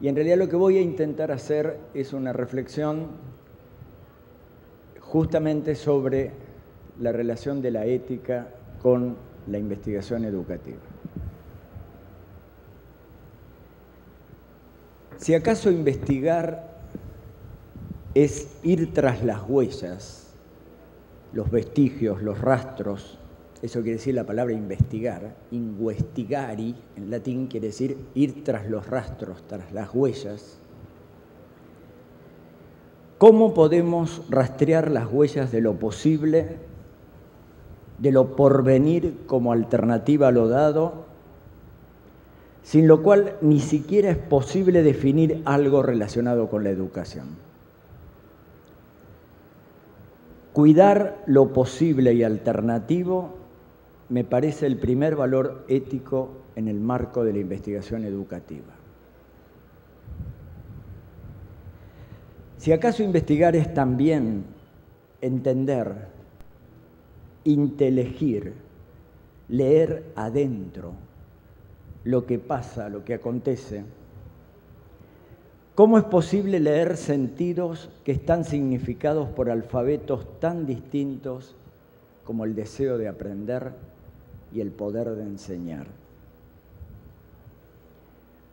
Y en realidad lo que voy a intentar hacer es una reflexión justamente sobre la relación de la ética con la investigación educativa. Si acaso investigar es ir tras las huellas, los vestigios, los rastros, eso quiere decir la palabra investigar, investigari en latín quiere decir ir tras los rastros, tras las huellas. ¿Cómo podemos rastrear las huellas de lo posible, de lo porvenir como alternativa a lo dado, sin lo cual ni siquiera es posible definir algo relacionado con la educación? Cuidar lo posible y alternativo me parece el primer valor ético en el marco de la investigación educativa. Si acaso investigar es también entender, intelegir, leer adentro lo que pasa, lo que acontece, ¿cómo es posible leer sentidos que están significados por alfabetos tan distintos como el deseo de aprender y el poder de enseñar?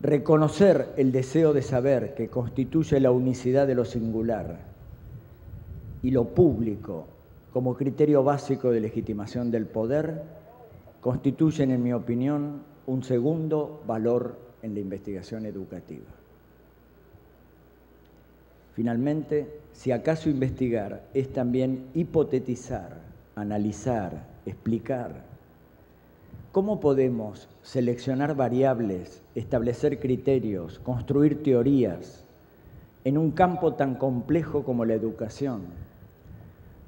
Reconocer el deseo de saber que constituye la unicidad de lo singular y lo público como criterio básico de legitimación del poder constituyen, en mi opinión, un segundo valor en la investigación educativa. Finalmente, si acaso investigar es también hipotetizar, analizar, explicar, ¿cómo podemos seleccionar variables, establecer criterios, construir teorías en un campo tan complejo como la educación,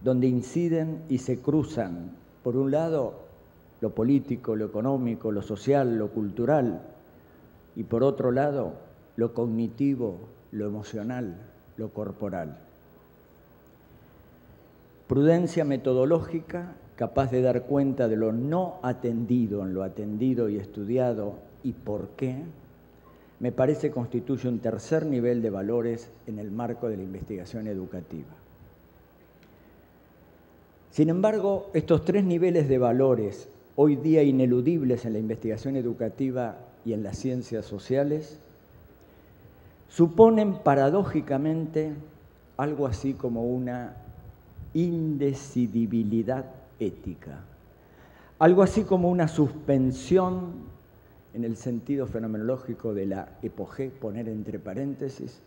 donde inciden y se cruzan, por un lado, lo político, lo económico, lo social, lo cultural, y por otro lado, lo cognitivo, lo emocional, lo corporal? Prudencia metodológica capaz de dar cuenta de lo no atendido en lo atendido y estudiado y por qué, me parece constituye un tercer nivel de valores en el marco de la investigación educativa. Sin embargo, estos tres niveles de valores, hoy día ineludibles en la investigación educativa y en las ciencias sociales, suponen paradójicamente algo así como una indecidibilidad ética, algo así como una suspensión en el sentido fenomenológico de la epogé, poner entre paréntesis,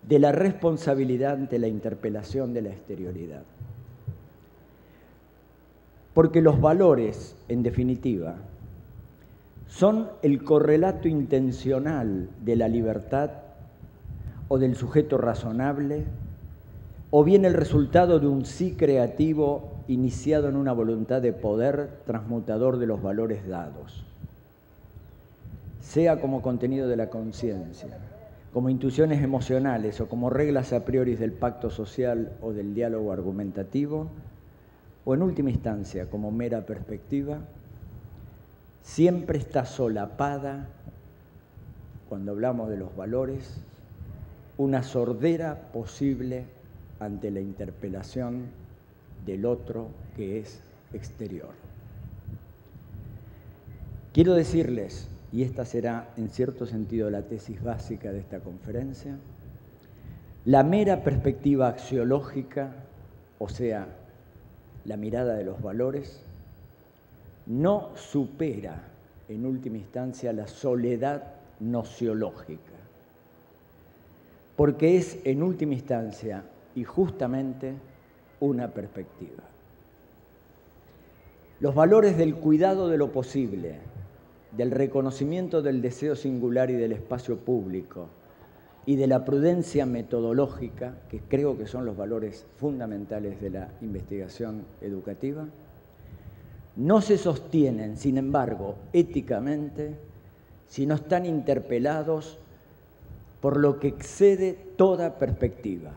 de la responsabilidad ante la interpelación de la exterioridad. Porque los valores, en definitiva, son el correlato intencional de la libertad o del sujeto razonable, o bien el resultado de un sí creativo iniciado en una voluntad de poder transmutador de los valores dados, sea como contenido de la conciencia, como intuiciones emocionales o como reglas a priori del pacto social o del diálogo argumentativo, o en última instancia como mera perspectiva, siempre está solapada, cuando hablamos de los valores, una sordera posible ante la interpelación del otro que es exterior. Quiero decirles, y esta será en cierto sentido la tesis básica de esta conferencia, la mera perspectiva axiológica, o sea, la mirada de los valores, no supera en última instancia la soledad nociológica, porque es en última instancia y justamente una perspectiva. Los valores del cuidado de lo posible, del reconocimiento del deseo singular y del espacio público y de la prudencia metodológica, que creo que son los valores fundamentales de la investigación educativa, no se sostienen, sin embargo, éticamente, si no están interpelados por lo que excede toda perspectiva,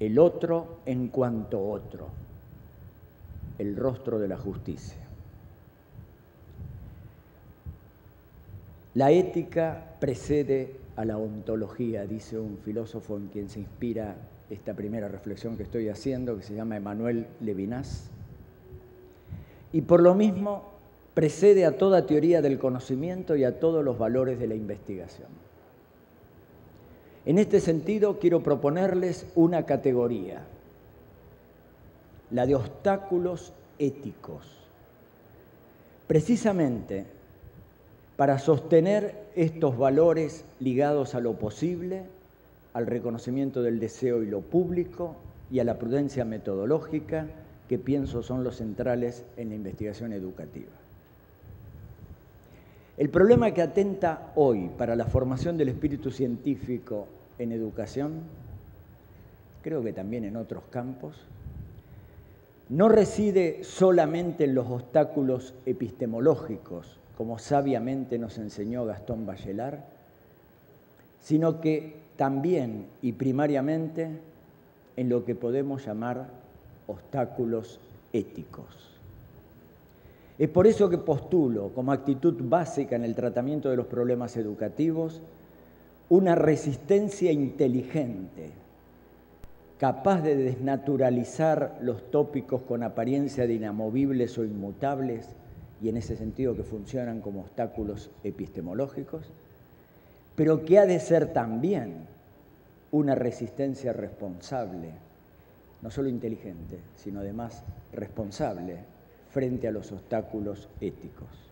el otro en cuanto otro, el rostro de la justicia. La ética precede a la ontología, dice un filósofo en quien se inspira esta primera reflexión que estoy haciendo, que se llama Emmanuel Levinas, y por lo mismo precede a toda teoría del conocimiento y a todos los valores de la investigación. En este sentido, quiero proponerles una categoría, la de obstáculos éticos, precisamente para sostener estos valores ligados a lo posible, al reconocimiento del deseo y lo público y a la prudencia metodológica, que pienso son los centrales en la investigación educativa. El problema que atenta hoy para la formación del espíritu científico en educación, creo que también en otros campos, no reside solamente en los obstáculos epistemológicos, como sabiamente nos enseñó Gastón Bachelard, sino que también y primariamente en lo que podemos llamar obstáculos éticos. Es por eso que postulo como actitud básica en el tratamiento de los problemas educativos una resistencia inteligente, capaz de desnaturalizar los tópicos con apariencia de inamovibles o inmutables, y en ese sentido que funcionan como obstáculos epistemológicos, pero que ha de ser también una resistencia responsable, no solo inteligente, sino además responsable frente a los obstáculos éticos.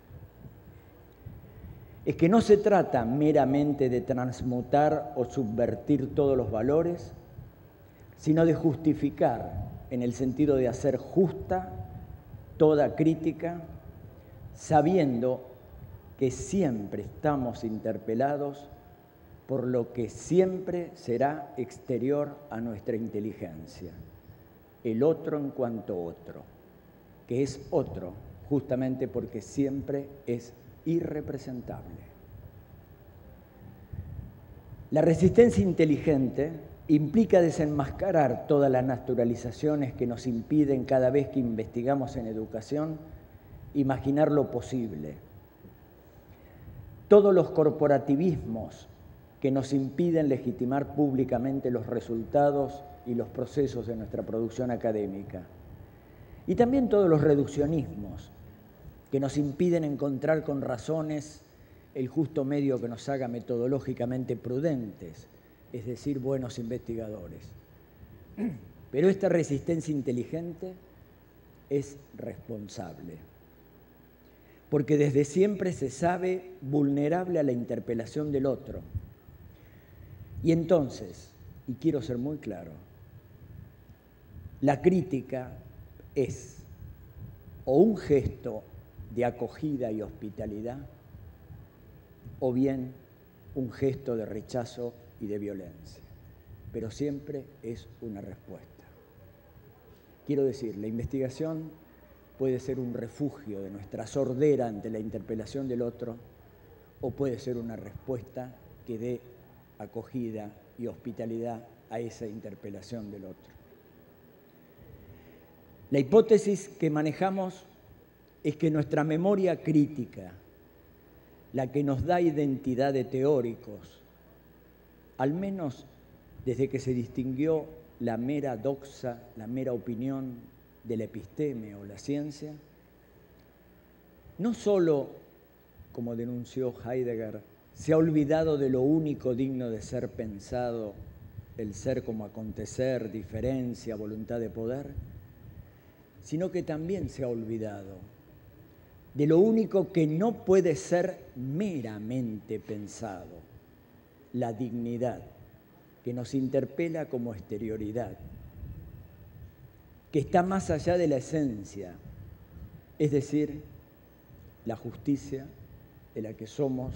Es que no se trata meramente de transmutar o subvertir todos los valores, sino de justificar, en el sentido de hacer justa toda crítica, sabiendo que siempre estamos interpelados por lo que siempre será exterior a nuestra inteligencia, el otro en cuanto otro, que es otro justamente porque siempre es irrepresentable. La resistencia inteligente implica desenmascarar todas las naturalizaciones que nos impiden cada vez que investigamos en educación imaginar lo posible. Todos los corporativismos que nos impiden legitimar públicamente los resultados y los procesos de nuestra producción académica. Y también todos los reduccionismos que nos impiden encontrar con razones el justo medio que nos haga metodológicamente prudentes, es decir, buenos investigadores. Pero esta resistencia inteligente es responsable, porque desde siempre se sabe vulnerable a la interpelación del otro. Y entonces, y quiero ser muy claro, la crítica es o un gesto de acogida y hospitalidad, o bien un gesto de rechazo y de violencia, pero siempre es una respuesta. Quiero decir, la investigación puede ser un refugio de nuestra sordera ante la interpelación del otro, o puede ser una respuesta que dé acogida y hospitalidad a esa interpelación del otro. La hipótesis que manejamos es que nuestra memoria crítica, la que nos da identidad de teóricos, al menos desde que se distinguió la mera doxa, la mera opinión de la episteme o la ciencia, no solo, como denunció Heidegger, se ha olvidado de lo único digno de ser pensado, el ser como acontecer, diferencia, voluntad de poder, sino que también se ha olvidado de lo único que no puede ser meramente pensado, la dignidad, que nos interpela como exterioridad, que está más allá de la esencia, es decir, la justicia de la que somos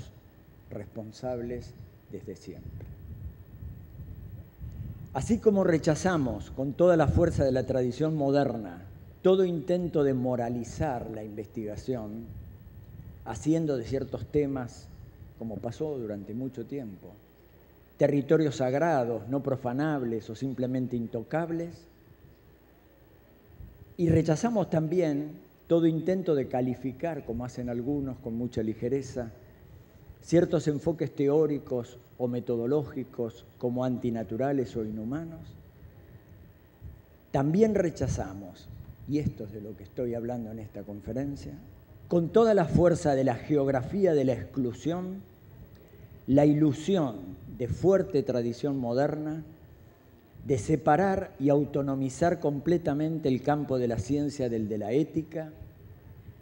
responsables desde siempre. Así como rechazamos con toda la fuerza de la tradición moderna todo intento de moralizar la investigación, haciendo de ciertos temas, como pasó durante mucho tiempo, territorios sagrados, no profanables o simplemente intocables, y rechazamos también todo intento de calificar, como hacen algunos con mucha ligereza, ciertos enfoques teóricos o metodológicos como antinaturales o inhumanos, también rechazamos, y esto es de lo que estoy hablando en esta conferencia, con toda la fuerza de la geografía de la exclusión, la ilusión de fuerte tradición moderna de separar y autonomizar completamente el campo de la ciencia del de la ética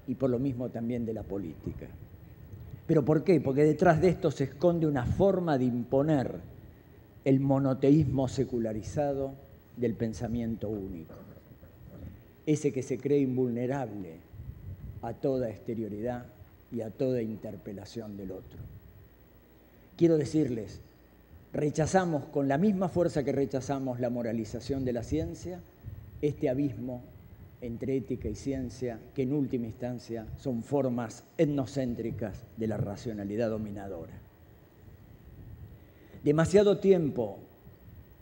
y por lo mismo también de la política. ¿Pero por qué? Porque detrás de esto se esconde una forma de imponer el monoteísmo secularizado del pensamiento único, ese que se cree invulnerable a toda exterioridad y a toda interpelación del otro. Quiero decirles, rechazamos con la misma fuerza que rechazamos la moralización de la ciencia, este abismo entre ética y ciencia, que en última instancia son formas etnocéntricas de la racionalidad dominadora. Demasiado tiempo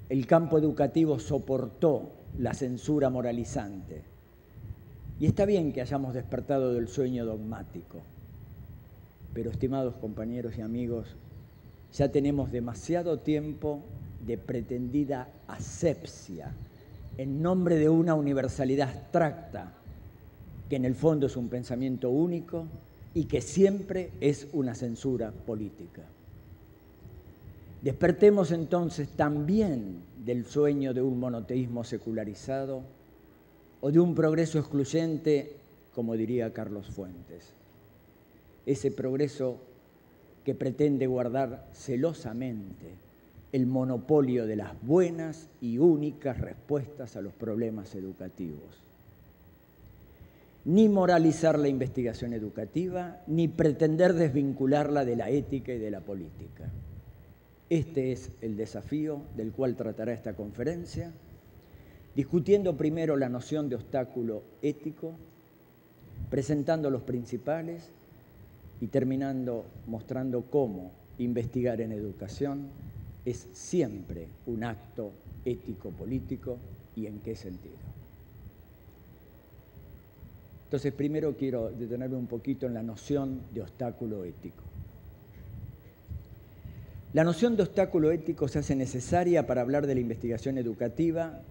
el campo educativo soportó la censura moralizante, y está bien que hayamos despertado del sueño dogmático, pero estimados compañeros y amigos, ya tenemos demasiado tiempo de pretendida asepsia en nombre de una universalidad abstracta que en el fondo es un pensamiento único y que siempre es una censura política. Despertemos entonces también del sueño de un monoteísmo secularizado o de un progreso excluyente, como diría Carlos Fuentes. Ese progreso que pretende guardar celosamente el monopolio de las buenas y únicas respuestas a los problemas educativos. Ni moralizar la investigación educativa, ni pretender desvincularla de la ética y de la política. Este es el desafío del cual tratará esta conferencia, discutiendo primero la noción de obstáculo ético, presentando los principales y terminando mostrando cómo investigar en educación es siempre un acto ético-político y en qué sentido. Entonces, primero quiero detenerme un poquito en la noción de obstáculo ético. La noción de obstáculo ético se hace necesaria para hablar de la investigación educativa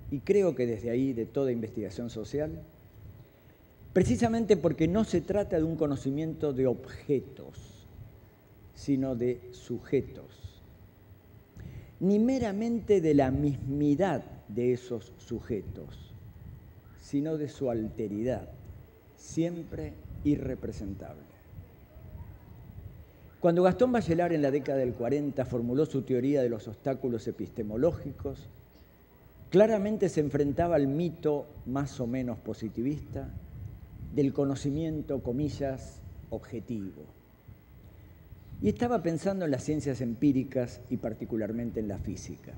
y creo que desde ahí de toda investigación social, precisamente porque no se trata de un conocimiento de objetos, sino de sujetos, ni meramente de la mismidad de esos sujetos, sino de su alteridad, siempre irrepresentable. Cuando Gastón Bachelard en la década del 40 formuló su teoría de los obstáculos epistemológicos, claramente se enfrentaba al mito más o menos positivista del conocimiento, comillas, objetivo. Y estaba pensando en las ciencias empíricas y particularmente en la física.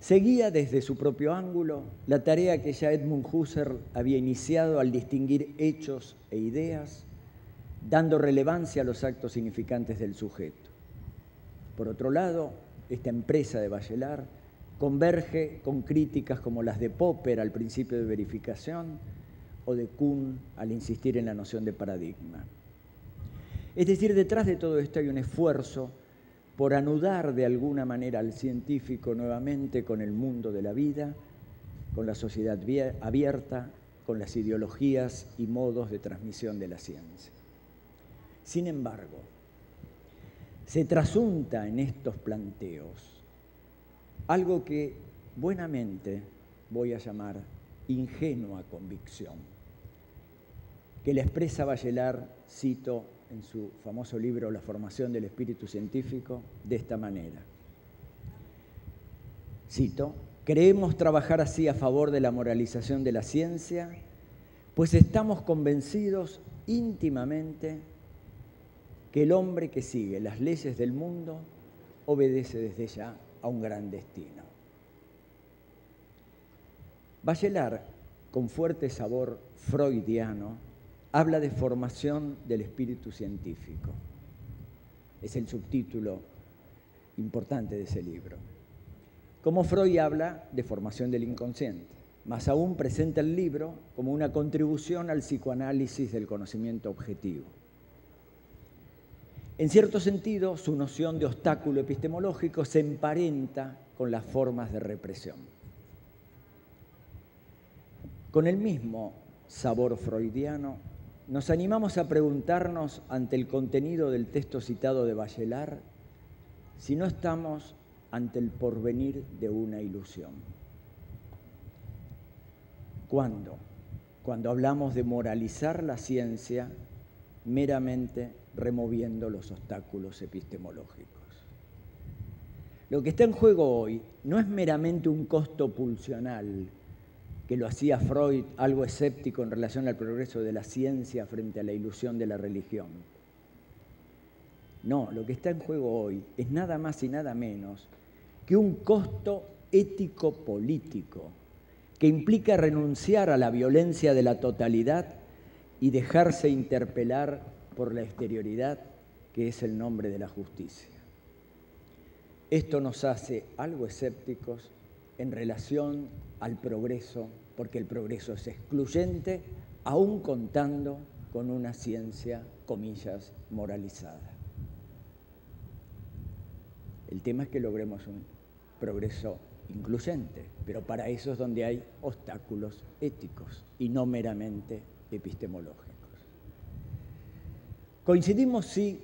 Seguía desde su propio ángulo la tarea que ya Edmund Husserl había iniciado al distinguir hechos e ideas, dando relevancia a los actos significantes del sujeto. Por otro lado, esta empresa de Bachelard converge con críticas como las de Popper al principio de verificación o de Kuhn al insistir en la noción de paradigma. Es decir, detrás de todo esto hay un esfuerzo por anudar de alguna manera al científico nuevamente con el mundo de la vida, con la sociedad abierta, con las ideologías y modos de transmisión de la ciencia. Sin embargo, se trasunta en estos planteos algo que buenamente voy a llamar ingenua convicción, que la expresa Bachelard, cito en su famoso libro La formación del espíritu científico, de esta manera. Cito: creemos trabajar así a favor de la moralización de la ciencia, pues estamos convencidos íntimamente que el hombre que sigue las leyes del mundo obedece desde ya a un gran destino. Bachelard, con fuerte sabor freudiano, habla de formación del espíritu científico. Es el subtítulo importante de ese libro. Como Freud habla de formación del inconsciente, más aún presenta el libro como una contribución al psicoanálisis del conocimiento objetivo. En cierto sentido, su noción de obstáculo epistemológico se emparenta con las formas de represión. Con el mismo sabor freudiano, nos animamos a preguntarnos ante el contenido del texto citado de Bachelard si no estamos ante el porvenir de una ilusión. ¿Cuándo? Cuando hablamos de moralizar la ciencia meramente removiendo los obstáculos epistemológicos. Lo que está en juego hoy no es meramente un costo pulsional, que lo hacía Freud algo escéptico en relación al progreso de la ciencia frente a la ilusión de la religión. No, lo que está en juego hoy es nada más y nada menos que un costo ético-político que implica renunciar a la violencia de la totalidad y dejarse interpelar por la exterioridad, que es el nombre de la justicia. Esto nos hace algo escépticos en relación al progreso, porque el progreso es excluyente, aún contando con una ciencia, comillas, moralizada. El tema es que logremos un progreso incluyente, pero para eso es donde hay obstáculos éticos y no meramente epistemológicos. Coincidimos, sí,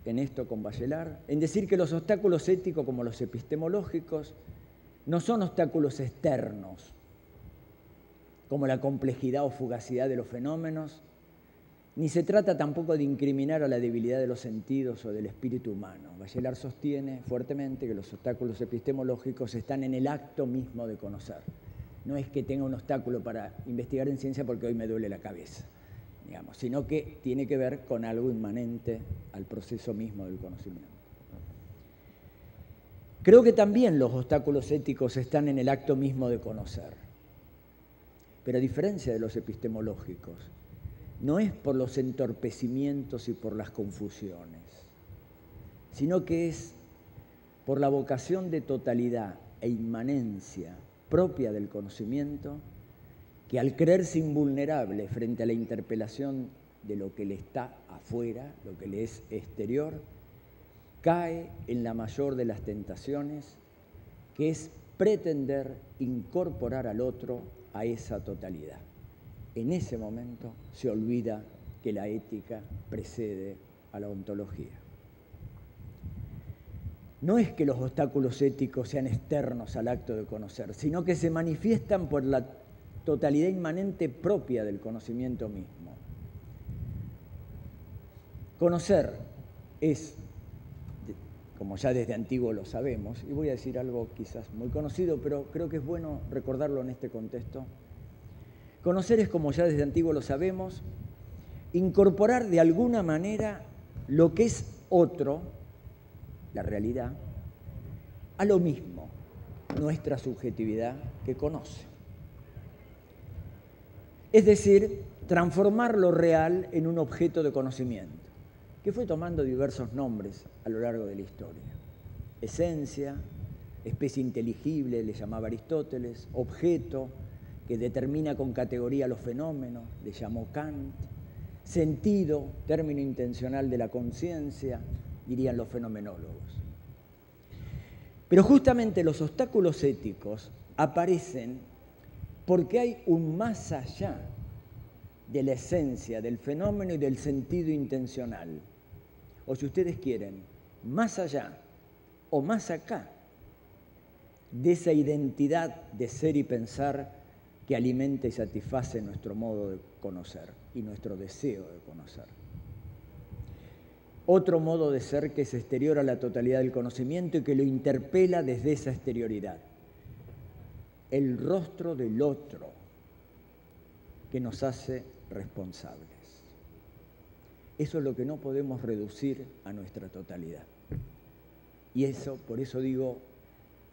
en esto con Bachelard, en decir que los obstáculos éticos, como los epistemológicos, no son obstáculos externos, como la complejidad o fugacidad de los fenómenos, ni se trata tampoco de incriminar a la debilidad de los sentidos o del espíritu humano. Bachelard sostiene fuertemente que los obstáculos epistemológicos están en el acto mismo de conocer. No es que tenga un obstáculo para investigar en ciencia porque hoy me duele la cabeza, digamos, sino que tiene que ver con algo inmanente al proceso mismo del conocimiento. Creo que también los obstáculos éticos están en el acto mismo de conocer, pero a diferencia de los epistemológicos, no es por los entorpecimientos y por las confusiones, sino que es por la vocación de totalidad e inmanencia propia del conocimiento, que al creerse invulnerable frente a la interpelación de lo que le está afuera, lo que le es exterior, cae en la mayor de las tentaciones, que es pretender incorporar al otro a esa totalidad. En ese momento se olvida que la ética precede a la ontología. No es que los obstáculos éticos sean externos al acto de conocer, sino que se manifiestan por la totalidad inmanente propia del conocimiento mismo. Conocer es, como ya desde antiguo lo sabemos, y voy a decir algo quizás muy conocido, pero creo que es bueno recordarlo en este contexto. Conocer es, como ya desde antiguo lo sabemos, incorporar de alguna manera lo que es otro, la realidad, a lo mismo, nuestra subjetividad que conoce. Es decir, transformar lo real en un objeto de conocimiento, que fue tomando diversos nombres a lo largo de la historia. Esencia, especie inteligible, le llamaba Aristóteles, objeto, que determina con categoría los fenómenos, le llamó Kant, sentido, término intencional de la conciencia, dirían los fenomenólogos. Pero justamente los obstáculos éticos aparecen porque hay un más allá de la esencia del fenómeno y del sentido intencional. O si ustedes quieren, más allá o más acá de esa identidad de ser y pensar que alimenta y satisface nuestro modo de conocer y nuestro deseo de conocer. Otro modo de ser que es exterior a la totalidad del conocimiento y que lo interpela desde esa exterioridad. El rostro del otro que nos hace responsables. Eso es lo que no podemos reducir a nuestra totalidad. Y eso, por eso digo,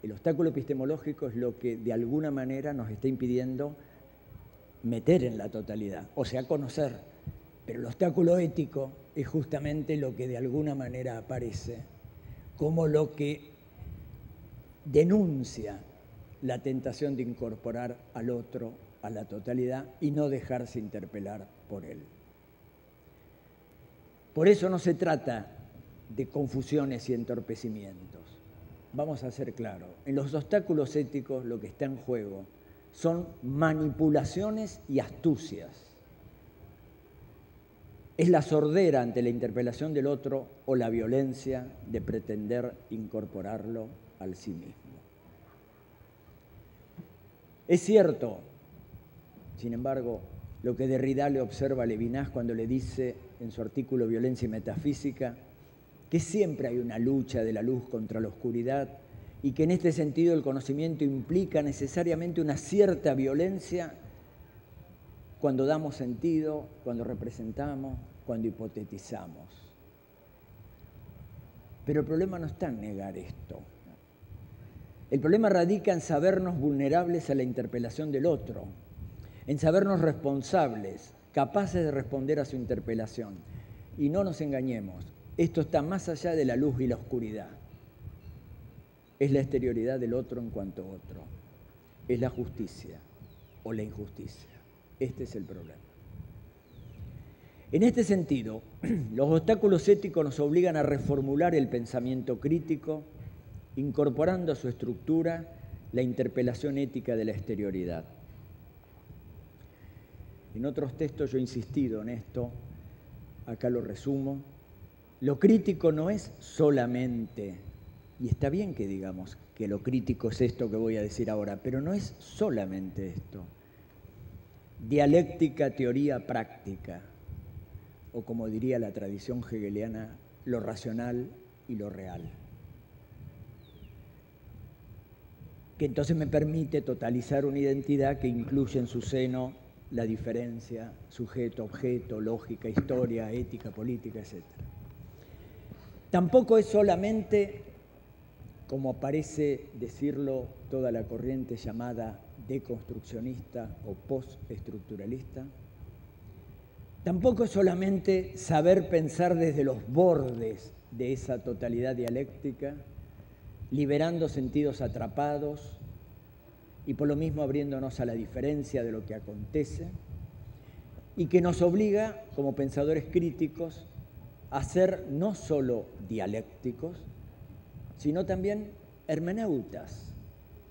el obstáculo epistemológico es lo que de alguna manera nos está impidiendo meter en la totalidad, o sea, conocer. Pero el obstáculo ético es justamente lo que de alguna manera aparece como lo que denuncia la tentación de incorporar al otro a la totalidad y no dejarse interpelar por él. Por eso no se trata de confusiones y entorpecimientos. Vamos a ser claros, en los obstáculos éticos lo que está en juego son manipulaciones y astucias. Es la sordera ante la interpelación del otro o la violencia de pretender incorporarlo al sí mismo. Es cierto, sin embargo, lo que Derrida le observa a Levinas cuando le dice en su artículo Violencia y Metafísica, que siempre hay una lucha de la luz contra la oscuridad y que en este sentido el conocimiento implica necesariamente una cierta violencia cuando damos sentido, cuando representamos, cuando hipotetizamos. Pero el problema no está en negar esto. El problema radica en sabernos vulnerables a la interpelación del otro, en sabernos responsables, capaces de responder a su interpelación. Y no nos engañemos, esto está más allá de la luz y la oscuridad. Es la exterioridad del otro en cuanto a otro. Es la justicia o la injusticia. Este es el problema. En este sentido, los obstáculos éticos nos obligan a reformular el pensamiento crítico, incorporando a su estructura la interpelación ética de la exterioridad. En otros textos yo he insistido en esto, acá lo resumo. Lo crítico no es solamente, y está bien que digamos que lo crítico es esto que voy a decir ahora, pero no es solamente esto. Dialéctica, teoría, práctica, o como diría la tradición hegeliana, lo racional y lo real. Que entonces me permite totalizar una identidad que incluye en su seno la diferencia, sujeto, objeto, lógica, historia, ética, política, etc. Tampoco es solamente, como parece decirlo toda la corriente llamada deconstruccionista o postestructuralista, tampoco es solamente saber pensar desde los bordes de esa totalidad dialéctica, liberando sentidos atrapados y por lo mismo abriéndonos a la diferencia de lo que acontece y que nos obliga, como pensadores críticos, a ser no solo dialécticos, sino también hermeneutas,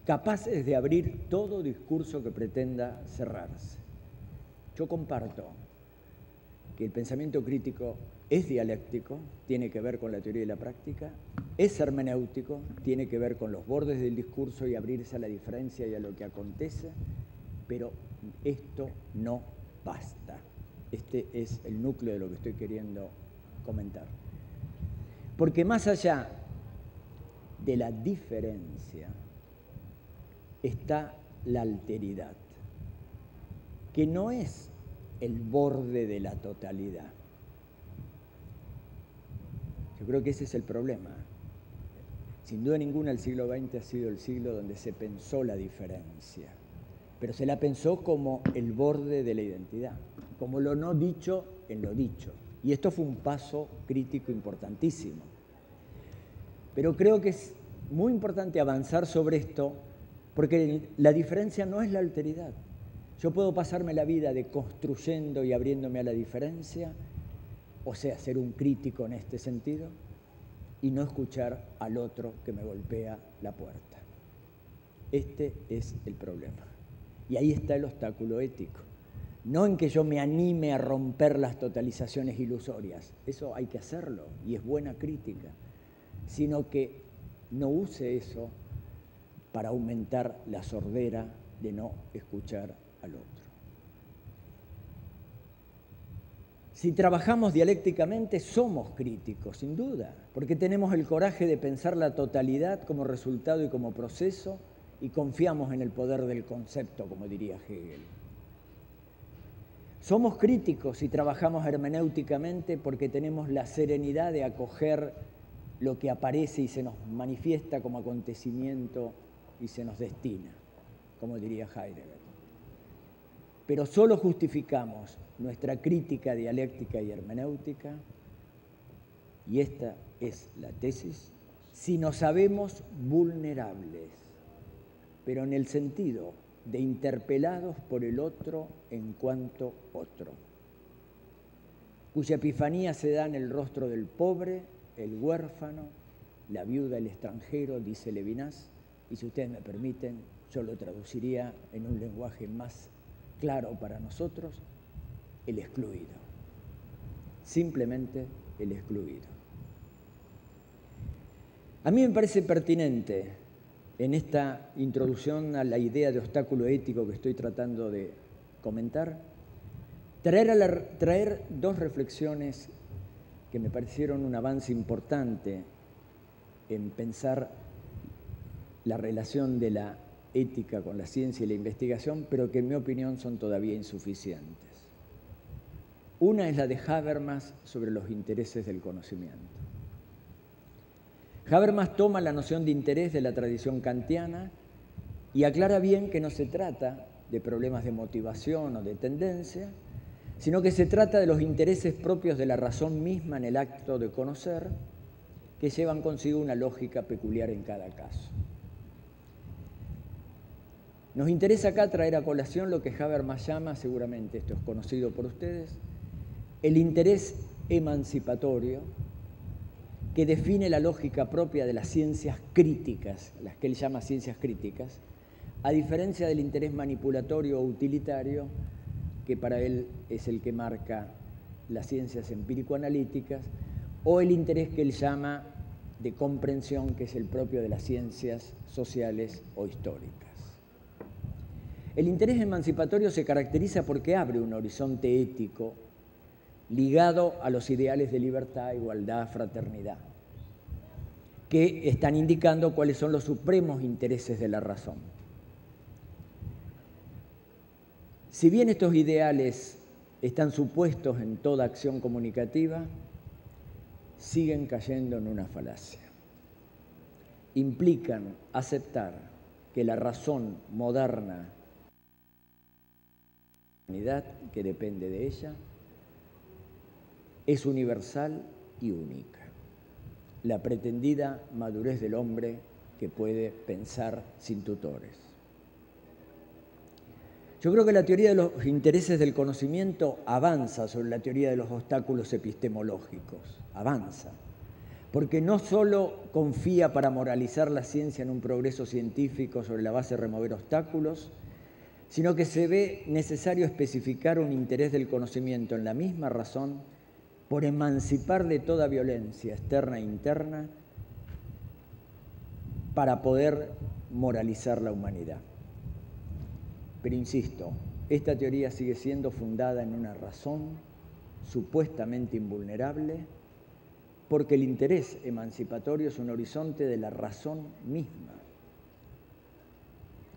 capaces de abrir todo discurso que pretenda cerrarse. Yo comparto que el pensamiento crítico es dialéctico, tiene que ver con la teoría y la práctica, es hermenéutico, tiene que ver con los bordes del discurso y abrirse a la diferencia y a lo que acontece, pero esto no basta. Este es el núcleo de lo que estoy queriendo comentar. Porque más allá de la diferencia está la alteridad, que no es el borde de la totalidad. Yo creo que ese es el problema. Sin duda ninguna el siglo XX ha sido el siglo donde se pensó la diferencia, pero se la pensó como el borde de la identidad, como lo no dicho en lo dicho. Y esto fue un paso crítico importantísimo. Pero creo que es muy importante avanzar sobre esto, porque la diferencia no es la alteridad. Yo puedo pasarme la vida deconstruyendo y abriéndome a la diferencia, o sea, ser un crítico en este sentido, y no escuchar al otro que me golpea la puerta. Este es el problema. Y ahí está el obstáculo ético. No en que yo me anime a romper las totalizaciones ilusorias, eso hay que hacerlo, y es buena crítica, sino que no use eso para aumentar la sordera de no escuchar al otro. Si trabajamos dialécticamente, somos críticos, sin duda, porque tenemos el coraje de pensar la totalidad como resultado y como proceso y confiamos en el poder del concepto, como diría Hegel. Somos críticos si trabajamos hermenéuticamente porque tenemos la serenidad de acoger lo que aparece y se nos manifiesta como acontecimiento y se nos destina, como diría Heidegger. Pero solo justificamos nuestra crítica dialéctica y hermenéutica, y esta es la tesis, si nos sabemos vulnerables, pero en el sentido de interpelados por el otro en cuanto otro, cuya epifanía se da en el rostro del pobre el huérfano, la viuda, el extranjero, dice Levinas, y si ustedes me permiten, yo lo traduciría en un lenguaje más claro para nosotros, el excluido. Simplemente el excluido. A mí me parece pertinente, en esta introducción a la idea de obstáculo ético que estoy tratando de comentar, traer dos reflexiones que me parecieron un avance importante en pensar la relación de la ética con la ciencia y la investigación, pero que en mi opinión son todavía insuficientes. Una es la de Habermas sobre los intereses del conocimiento. Habermas toma la noción de interés de la tradición kantiana y aclara bien que no se trata de problemas de motivación o de tendencia, sino que se trata de los intereses propios de la razón misma en el acto de conocer, que llevan consigo una lógica peculiar en cada caso. Nos interesa acá traer a colación lo que Habermas llama, seguramente esto es conocido por ustedes, el interés emancipatorio, que define la lógica propia de las ciencias críticas, las que él llama ciencias críticas, a diferencia del interés manipulatorio o utilitario, que para él es el que marca las ciencias empírico-analíticas, o el interés que él llama de comprensión, que es el propio de las ciencias sociales o históricas. El interés emancipatorio se caracteriza porque abre un horizonte ético ligado a los ideales de libertad, igualdad, fraternidad, que están indicando cuáles son los supremos intereses de la razón. Si bien estos ideales están supuestos en toda acción comunicativa, siguen cayendo en una falacia. Implican aceptar que la razón moderna, que depende de ella, es universal y única. La pretendida madurez del hombre que puede pensar sin tutores. Yo creo que la teoría de los intereses del conocimiento avanza sobre la teoría de los obstáculos epistemológicos. Avanza. Porque no solo confía para moralizar la ciencia en un progreso científico sobre la base de remover obstáculos, sino que se ve necesario especificar un interés del conocimiento en la misma razón por emancipar de toda violencia externa e interna para poder moralizar la humanidad. Pero insisto, esta teoría sigue siendo fundada en una razón supuestamente invulnerable, porque el interés emancipatorio es un horizonte de la razón misma.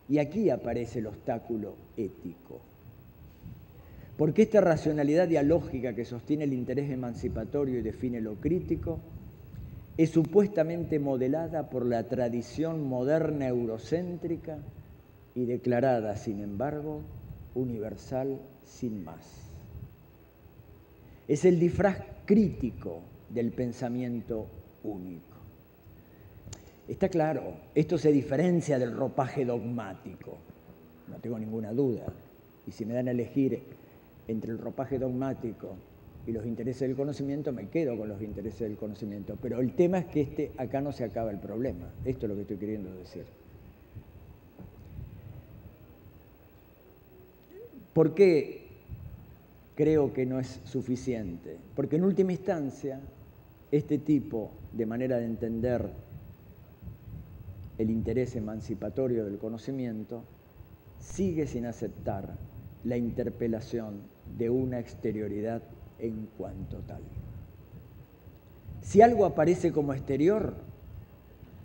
Y aquí aparece el obstáculo ético. Porque esta racionalidad dialógica que sostiene el interés emancipatorio y define lo crítico es supuestamente modelada por la tradición moderna eurocéntrica y declarada, sin embargo, universal sin más. Es el disfraz crítico del pensamiento único. Está claro, esto se diferencia del ropaje dogmático, no tengo ninguna duda. Y si me dan a elegir entre el ropaje dogmático y los intereses del conocimiento, me quedo con los intereses del conocimiento. Pero el tema es que acá no se acaba el problema. Esto es lo que estoy queriendo decir. ¿Por qué creo que no es suficiente? Porque en última instancia, este tipo de manera de entender el interés emancipatorio del conocimiento sigue sin aceptar la interpelación de una exterioridad en cuanto tal. Si algo aparece como exterior,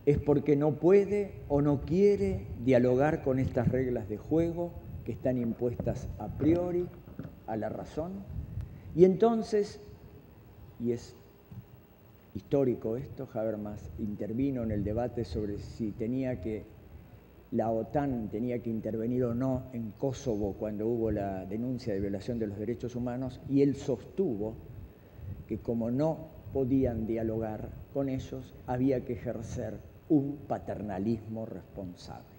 es porque no puede o no quiere dialogar con estas reglas de juego que están impuestas a priori a la razón, y entonces, y es histórico esto, Habermas intervino en el debate sobre si la OTAN tenía que intervenir o no en Kosovo cuando hubo la denuncia de violación de los derechos humanos, y él sostuvo que como no podían dialogar con ellos, había que ejercer un paternalismo responsable.